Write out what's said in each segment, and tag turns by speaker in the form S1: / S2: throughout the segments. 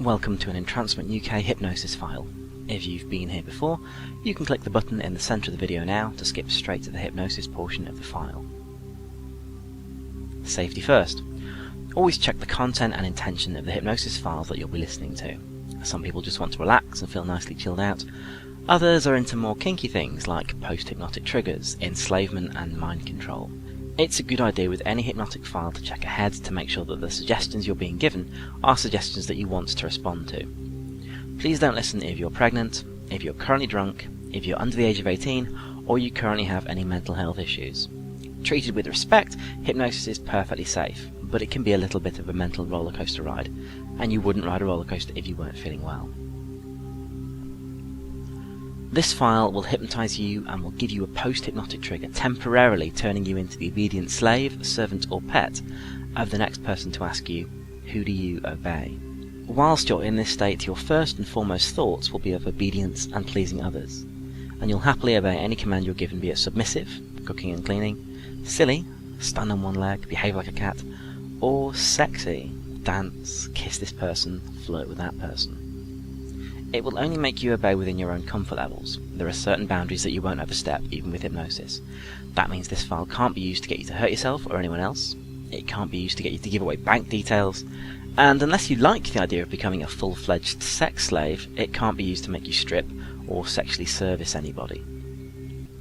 S1: Welcome to an Entrancement UK Hypnosis file. If you've been here before, you can click the button in the centre of the video now to skip straight to the hypnosis portion of the file. Safety first. Always check the content and intention of the hypnosis files that you'll be listening to. Some people just want to relax and feel nicely chilled out. Others are into more kinky things like post-hypnotic triggers, enslavement and mind control. It's a good idea with any hypnotic file to check ahead to make sure that the suggestions you're being given are suggestions that you want to respond to. Please don't listen if you're pregnant, if you're currently drunk, if you're under the age of 18, or you currently have any mental health issues. Treated with respect, hypnosis is perfectly safe, but it can be a little bit of a mental rollercoaster ride, and you wouldn't ride a rollercoaster if you weren't feeling well. This file will hypnotize you and will give you a post-hypnotic trigger, temporarily turning you into the obedient slave, servant or pet of the next person to ask you, who do you obey? Whilst you're in this state, your first and foremost thoughts will be of obedience and pleasing others, and you'll happily obey any command you're given, be it submissive, cooking and cleaning, silly, stand on one leg, behave like a cat, or sexy, dance, kiss this person, flirt with that person. It will only make you obey within your own comfort levels. There are certain boundaries that you won't overstep, even with hypnosis. That means this file can't be used to get you to hurt yourself or anyone else. It can't be used to get you to give away bank details. And unless you like the idea of becoming a full-fledged sex slave, it can't be used to make you strip or sexually service anybody.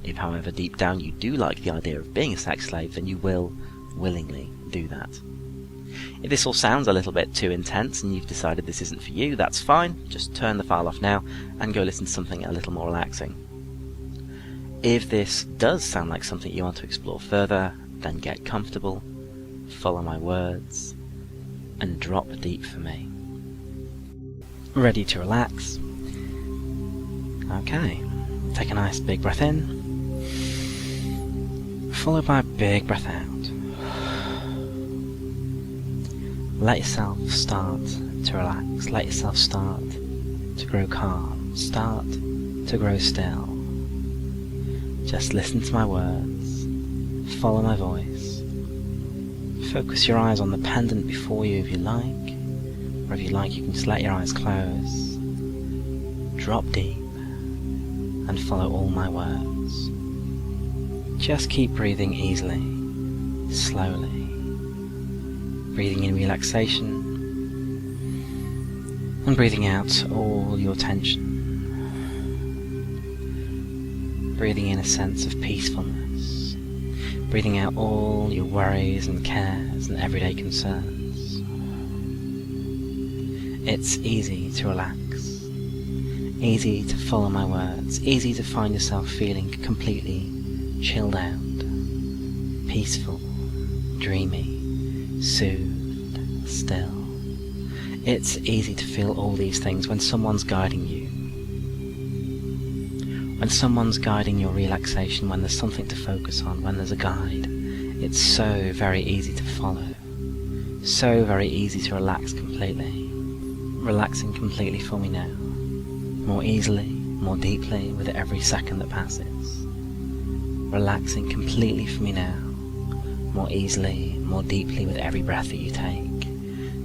S1: If, however, deep down you do like the idea of being a sex slave, then you will willingly do that. If this all sounds a little bit too intense and you've decided this isn't for you, that's fine. Just turn the file off now and go listen to something a little more relaxing. If this does sound like something you want to explore further, then get comfortable, follow my words, and drop deep for me. Ready to relax? Okay, take a nice big breath in, followed by a big breath out. Let yourself start to relax, let yourself start to grow calm, start to grow still. Just listen to my words, follow my voice, focus your eyes on the pendant before you if you like, or if you like you can just let your eyes close, drop deep and follow all my words. Just keep breathing easily, slowly. Breathing in relaxation and breathing out all your tension. Breathing in a sense of peacefulness. Breathing out all your worries and cares and everyday concerns. It's easy to relax. Easy to follow my words. Easy to find yourself feeling completely chilled out. Peaceful. Dreamy. Soothed, still. It's easy to feel all these things when someone's guiding you. When someone's guiding your relaxation, when there's something to focus on, when there's a guide, it's so very easy to follow. So very easy to relax completely. Relaxing completely for me now. More easily, more deeply with every second that passes. Relaxing completely for me now. More easily, more deeply with every breath that you take.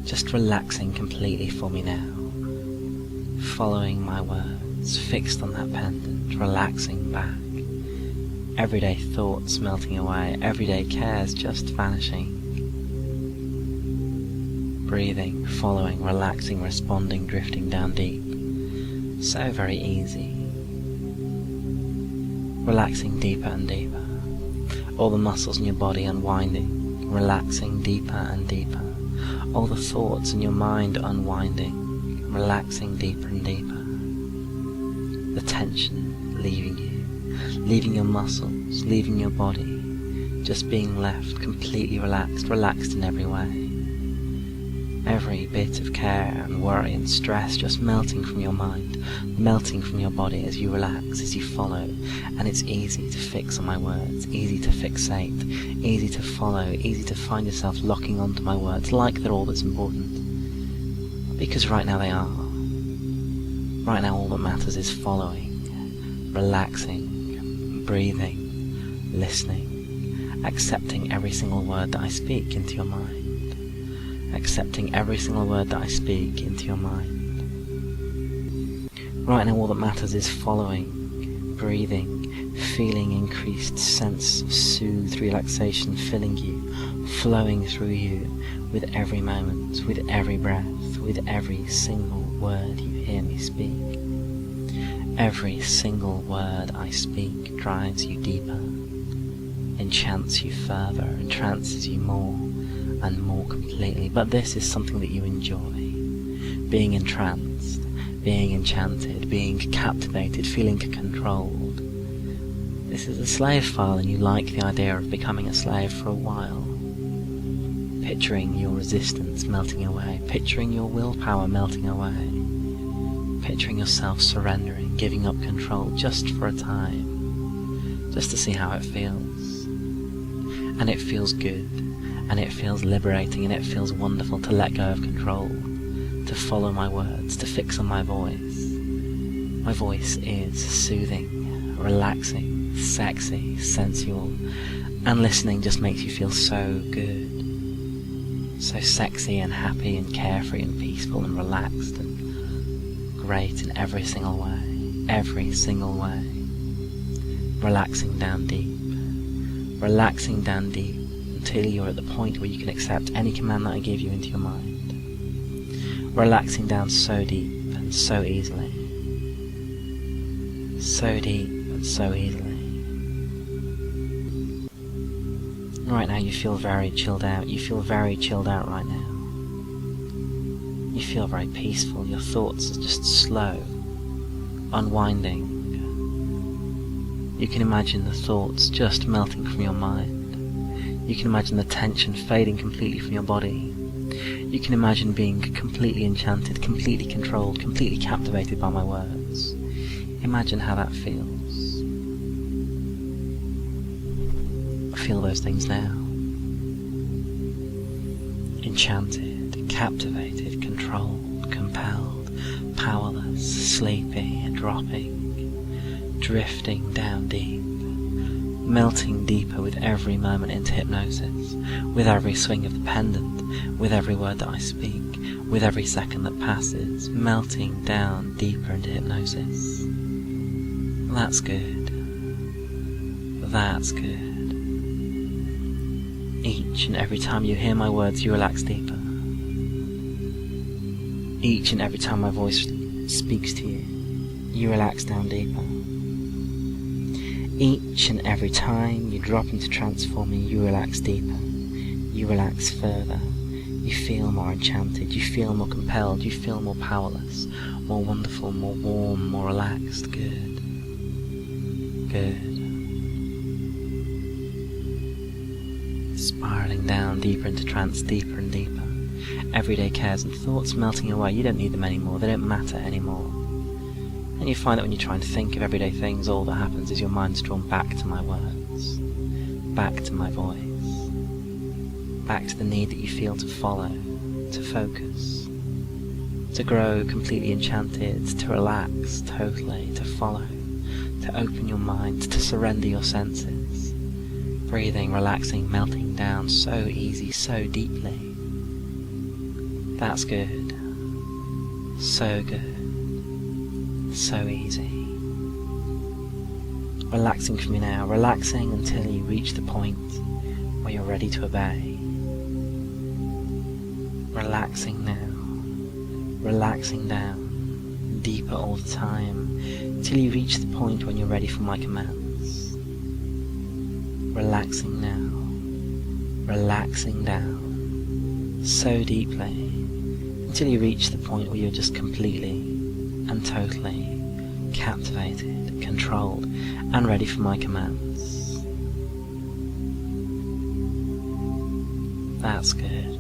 S1: Just relaxing completely for me now. Following my words, fixed on that pendant, relaxing back. Everyday thoughts melting away, everyday cares just vanishing. Breathing, following, relaxing, responding, drifting down deep. So very easy. Relaxing deeper and deeper. All the muscles in your body unwinding, relaxing deeper and deeper. All the thoughts in your mind unwinding, relaxing deeper and deeper. The tension leaving you, leaving your muscles, leaving your body, just being left completely relaxed, relaxed in every way. Every bit of care and worry and stress just melting from your mind, melting from your body as you relax, as you follow, and it's easy to fix on my words, easy to fixate, easy to follow, easy to find yourself locking onto my words like they're all that's important. Because right now they are. Right now all that matters is following, relaxing, breathing, listening, accepting every single word that I speak into your mind. accepting every single word that I speak into your mind. Right now all that matters is following, breathing, feeling increased sense of soothed relaxation filling you, flowing through you with every moment, with every breath, with every single word you hear me speak. Every single word I speak drives you deeper, enchants you further, entrances you more and more completely. But this is something that you enjoy. Being entranced, being enchanted, being captivated, feeling controlled. This is a slave file, and you like the idea of becoming a slave for a while. Picturing your resistance melting away, picturing your willpower melting away, picturing yourself surrendering, giving up control just for a time, just to see how it feels. And it feels good, and it feels liberating, and it feels wonderful to let go of control, to follow my words, to fix on my voice. My voice is soothing, relaxing, sexy, sensual, and listening just makes you feel so good. So sexy and happy and carefree and peaceful and relaxed and great in every single way, every single way. Relaxing down deep until you're at the point where you can accept any command that I give you into your mind. Relaxing down so deep and so easily. So deep and so easily. Right now you feel very chilled out. You feel very chilled out right now. You feel very peaceful. Your thoughts are just slow, unwinding. You can imagine the thoughts just melting from your mind. You can imagine the tension fading completely from your body. You can imagine being completely enchanted, completely controlled, completely captivated by my words. Imagine how that feels. Feel those things now. Enchanted, captivated, controlled, compelled, powerless, sleepy, dropping, drifting down deep, melting deeper with every moment into hypnosis, with every swing of the pendant, with every word that I speak, with every second that passes, melting down deeper into hypnosis. That's good. That's good. Each and every time you hear my words, you relax deeper. Each and every time my voice speaks to you, you relax down deeper. Each and every time you drop into trance for me, you relax deeper. You relax further. You feel more enchanted. You feel more compelled. You feel more powerless, more wonderful, more warm, more relaxed. Good. Good. Spiraling down deeper into trance, deeper and deeper. Everyday cares and thoughts melting away. You don't need them anymore. They don't matter anymore. And you find that when you're trying to think of everyday things, all that happens is your mind's drawn back to my words, back to my voice, back to the need that you feel to follow, to focus, to grow completely enchanted, to relax totally, to follow, to open your mind, to surrender your senses. Breathing, relaxing, melting down so easy, so deeply. That's good. So good. So easy. Relaxing from you now, relaxing until you reach the point where you're ready to obey. Relaxing now. Relaxing down, deeper all the time, until you reach the point when you're ready for my commands. Relaxing now, relaxing down, so deeply, until you reach the point where you're just completely and totally captivated, controlled, and ready for my commands. That's good.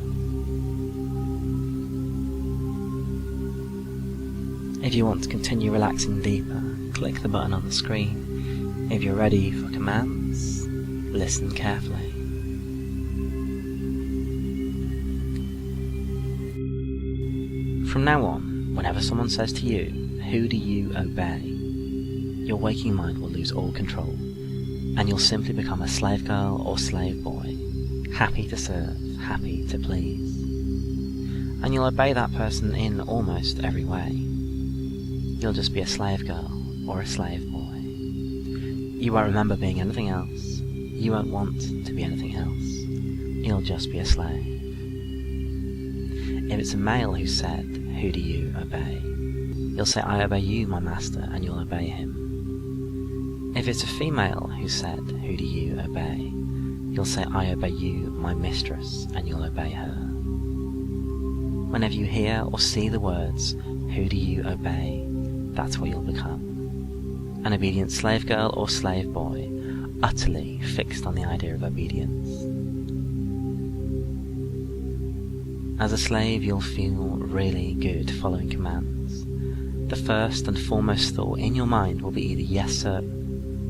S1: If you want to continue relaxing deeper, click the button on the screen. If you're ready for commands, listen carefully. From now on, whenever someone says to you, "Who do you obey?" your waking mind will lose all control, and you'll simply become a slave girl or slave boy, happy to serve, happy to please. and you'll obey that person in almost every way. You'll just be a slave girl or a slave boy. You won't remember being anything else. You won't want to be anything else. You'll just be a slave. If it's a male who said, "Who do you obey?" you'll say, "I obey you, my master," and you'll obey him. If it's a female who said, "Who do you obey?" you'll say, "I obey you, my mistress," and you'll obey her. Whenever you hear or see the words, "Who do you obey?" that's what you'll become. An obedient slave girl or slave boy, utterly fixed on the idea of obedience. As a slave, you'll feel really good following commands. The first and foremost thought in your mind will be either "yes sir"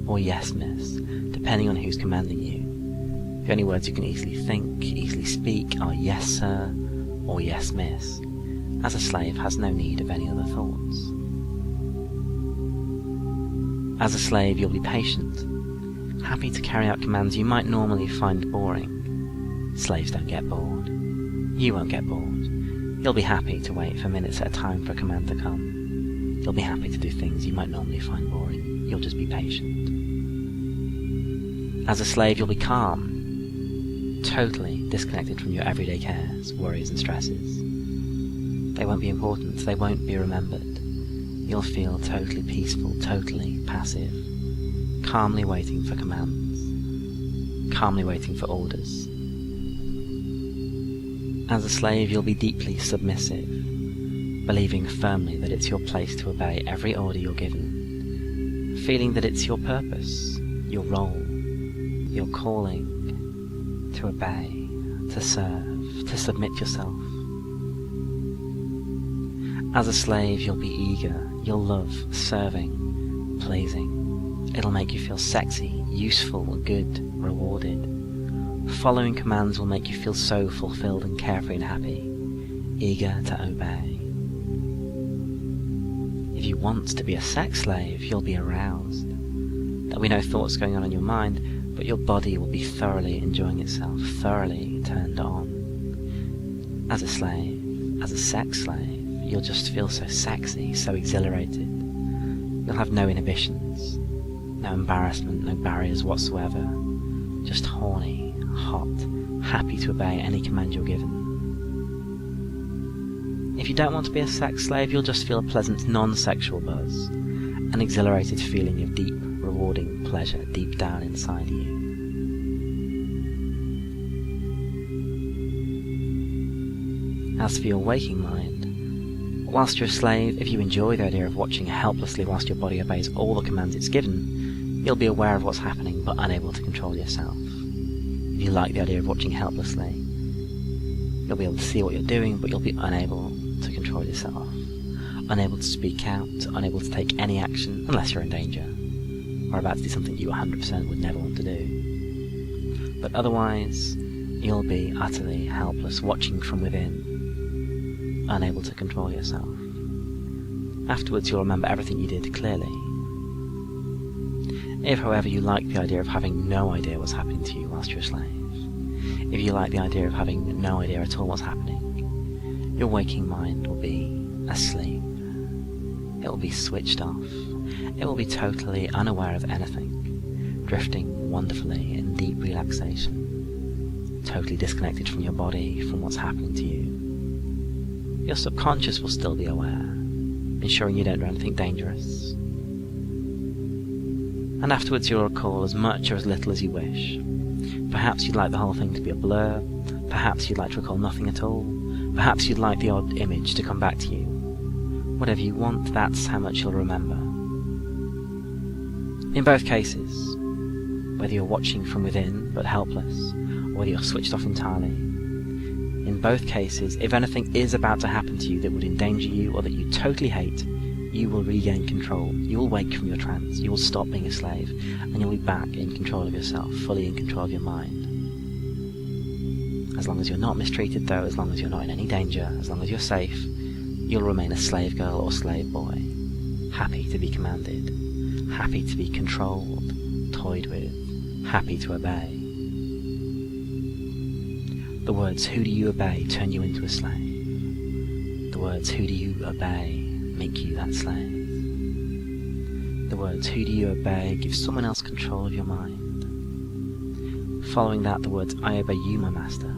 S1: or "yes miss," depending on who's commanding you. The only words you can easily think, easily speak are "yes sir" or "yes miss," as a slave has no need of any other thoughts. As a slave, you'll be patient, happy to carry out commands you might normally find boring. Slaves don't get bored. You won't get bored. You'll be happy to wait for minutes at a time for a command to come. You'll be happy to do things you might normally find boring. You'll just be patient. As a slave, you'll be calm, totally disconnected from your everyday cares, worries and stresses. They won't be important. They won't be remembered. You'll feel totally peaceful, totally passive, calmly waiting for commands, calmly waiting for orders. As a slave, you'll be deeply submissive, believing firmly that it's your place to obey every order you're given, feeling that it's your purpose, your role, your calling, to obey, to serve, to submit yourself. As a slave, you'll be eager, you'll love serving, pleasing. It'll make you feel sexy, useful, good, rewarded. Following commands will make you feel so fulfilled and carefree and happy, eager to obey. If you want to be a sex slave, you'll be aroused. There'll be no thoughts going on in your mind, but your body will be thoroughly enjoying itself, thoroughly turned on. As a slave, as a sex slave, you'll just feel so sexy, so exhilarated. You'll have no inhibitions, no embarrassment, no barriers whatsoever. Just horny, hot, happy to obey any command you're given. If you don't want to be a sex slave, you'll just feel a pleasant non-sexual buzz, an exhilarated feeling of deep, rewarding pleasure deep down inside you. As for your waking mind, whilst you're a slave, if you enjoy the idea of watching helplessly whilst your body obeys all the commands it's given, you'll be aware of what's happening but unable to control yourself. If you like the idea of watching helplessly, you'll be able to see what you're doing, but you'll be unable to control yourself, unable to speak out, unable to take any action unless you're in danger, or about to do something you 100% would never want to do. But otherwise, you'll be utterly helpless, watching from within, unable to control yourself. Afterwards, you'll remember everything you did clearly. If, however, you like the idea of having no idea what's happening to you whilst you're a slave, if you like the idea of having no idea at all what's happening, your waking mind will be asleep. It will be switched off. It will be totally unaware of anything, drifting wonderfully in deep relaxation, totally disconnected from your body, from what's happening to you. Your subconscious will still be aware, ensuring you don't do anything dangerous. And afterwards you'll recall as much or as little as you wish. Perhaps you'd like the whole thing to be a blur, perhaps you'd like to recall nothing at all, perhaps you'd like the odd image to come back to you. Whatever you want, that's how much you'll remember. In both cases, whether you're watching from within but helpless, or whether you're switched off entirely, in both cases, if anything is about to happen to you that would endanger you or that you totally hate, you will regain control. You will wake from your trance. You will stop being a slave, and you'll be back in control of yourself, fully in control of your mind. As long as you're not mistreated, though, as long as you're not in any danger, as long as you're safe, you'll remain a slave girl or slave boy, happy to be commanded, happy to be controlled, toyed with, happy to obey. The words "who do you obey" turn you into a slave. The words, who do you obey, make you that slave. The words, who do you obey, give someone else control of your mind. Following that, the words, I obey you, my master,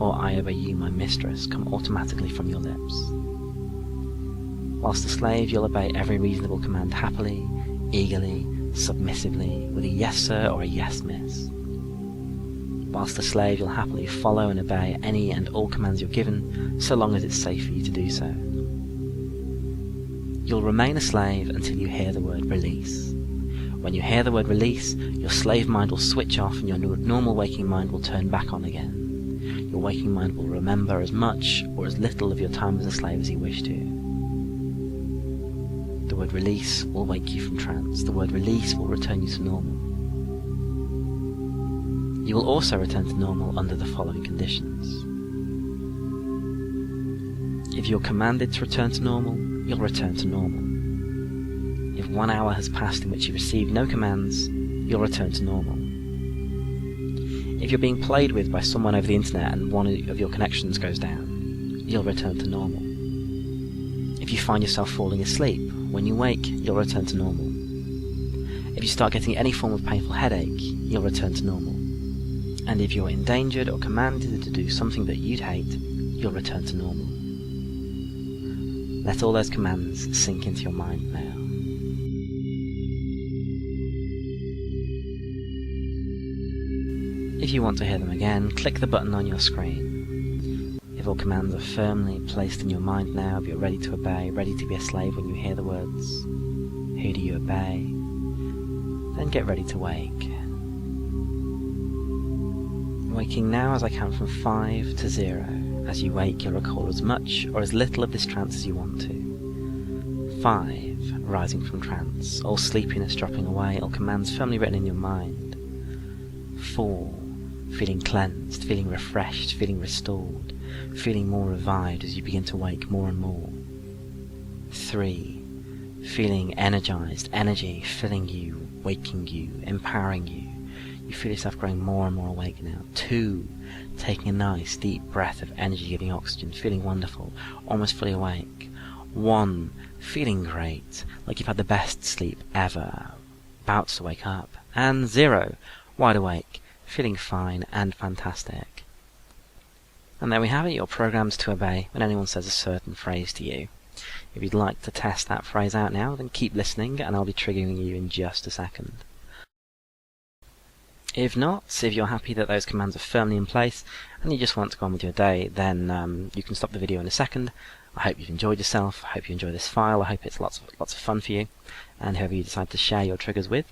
S1: or I obey you, my mistress, come automatically from your lips. Whilst a slave, you'll obey every reasonable command happily, eagerly, submissively, with a yes sir or a yes miss. Whilst a slave, you'll happily follow and obey any and all commands you're given, so long as it's safe for you to do so. You'll remain a slave until you hear the word release. When you hear the word release, your slave mind will switch off and your normal waking mind will turn back on again. Your waking mind will remember as much or as little of your time as a slave as you wish to. The word release will wake you from trance. The word release will return you to normal. You will also return to normal under the following conditions. If you're commanded to return to normal, you'll return to normal. If 1 hour has passed in which you receive no commands, you'll return to normal. If you're being played with by someone over the internet and one of your connections goes down, you'll return to normal. If you find yourself falling asleep, when you wake, you'll return to normal. If you start getting any form of painful headache, you'll return to normal. And if you're endangered or commanded to do something that you'd hate, you'll return to normal. Let all those commands sink into your mind now. If you want to hear them again, click the button on your screen. If all commands are firmly placed in your mind now, if you're ready to obey, ready to be a slave when you hear the words, who do you obey? Then get ready to wake. Waking now as I count from 5 to 0. As you wake, you'll recall as much or as little of this trance as you want to. 5. Rising from trance, all sleepiness dropping away, all commands firmly written in your mind. 4. Feeling cleansed, feeling refreshed, feeling restored, feeling more revived as you begin to wake more and more. 3. Feeling energized, energy filling you, waking you, empowering you. You feel yourself growing more and more awake now. 2. Taking a nice deep breath of energy-giving oxygen, feeling wonderful, almost fully awake. 1. Feeling great, like you've had the best sleep ever, about to wake up. And 0. Wide awake, feeling fine and fantastic. And there we have it, you're programmed to obey when anyone says a certain phrase to you. If you'd like to test that phrase out now, then keep listening and I'll be triggering you in just a second. If not, if you're happy that those commands are firmly in place and you just want to go on with your day, then you can stop the video in a second. I hope you've enjoyed yourself, I hope you enjoy this file, I hope it's lots of fun for you and whoever you decide to share your triggers with.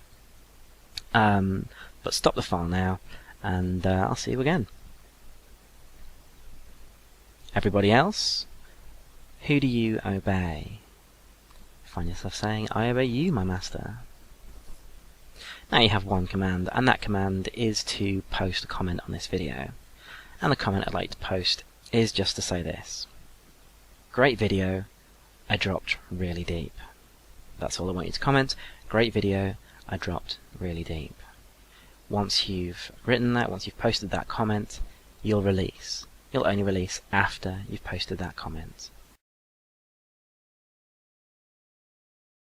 S1: But stop the file now and I'll see you again. Everybody else, who do you obey? Find yourself saying, I obey you, my master. Now you have one command, and that command is to post a comment on this video. And the comment I'd like to post is just to say this. Great video, I dropped really deep. That's all I want you to comment. Great video, I dropped really deep. Once you've written that, once you've posted that comment, you'll release. You'll only release after you've posted that comment.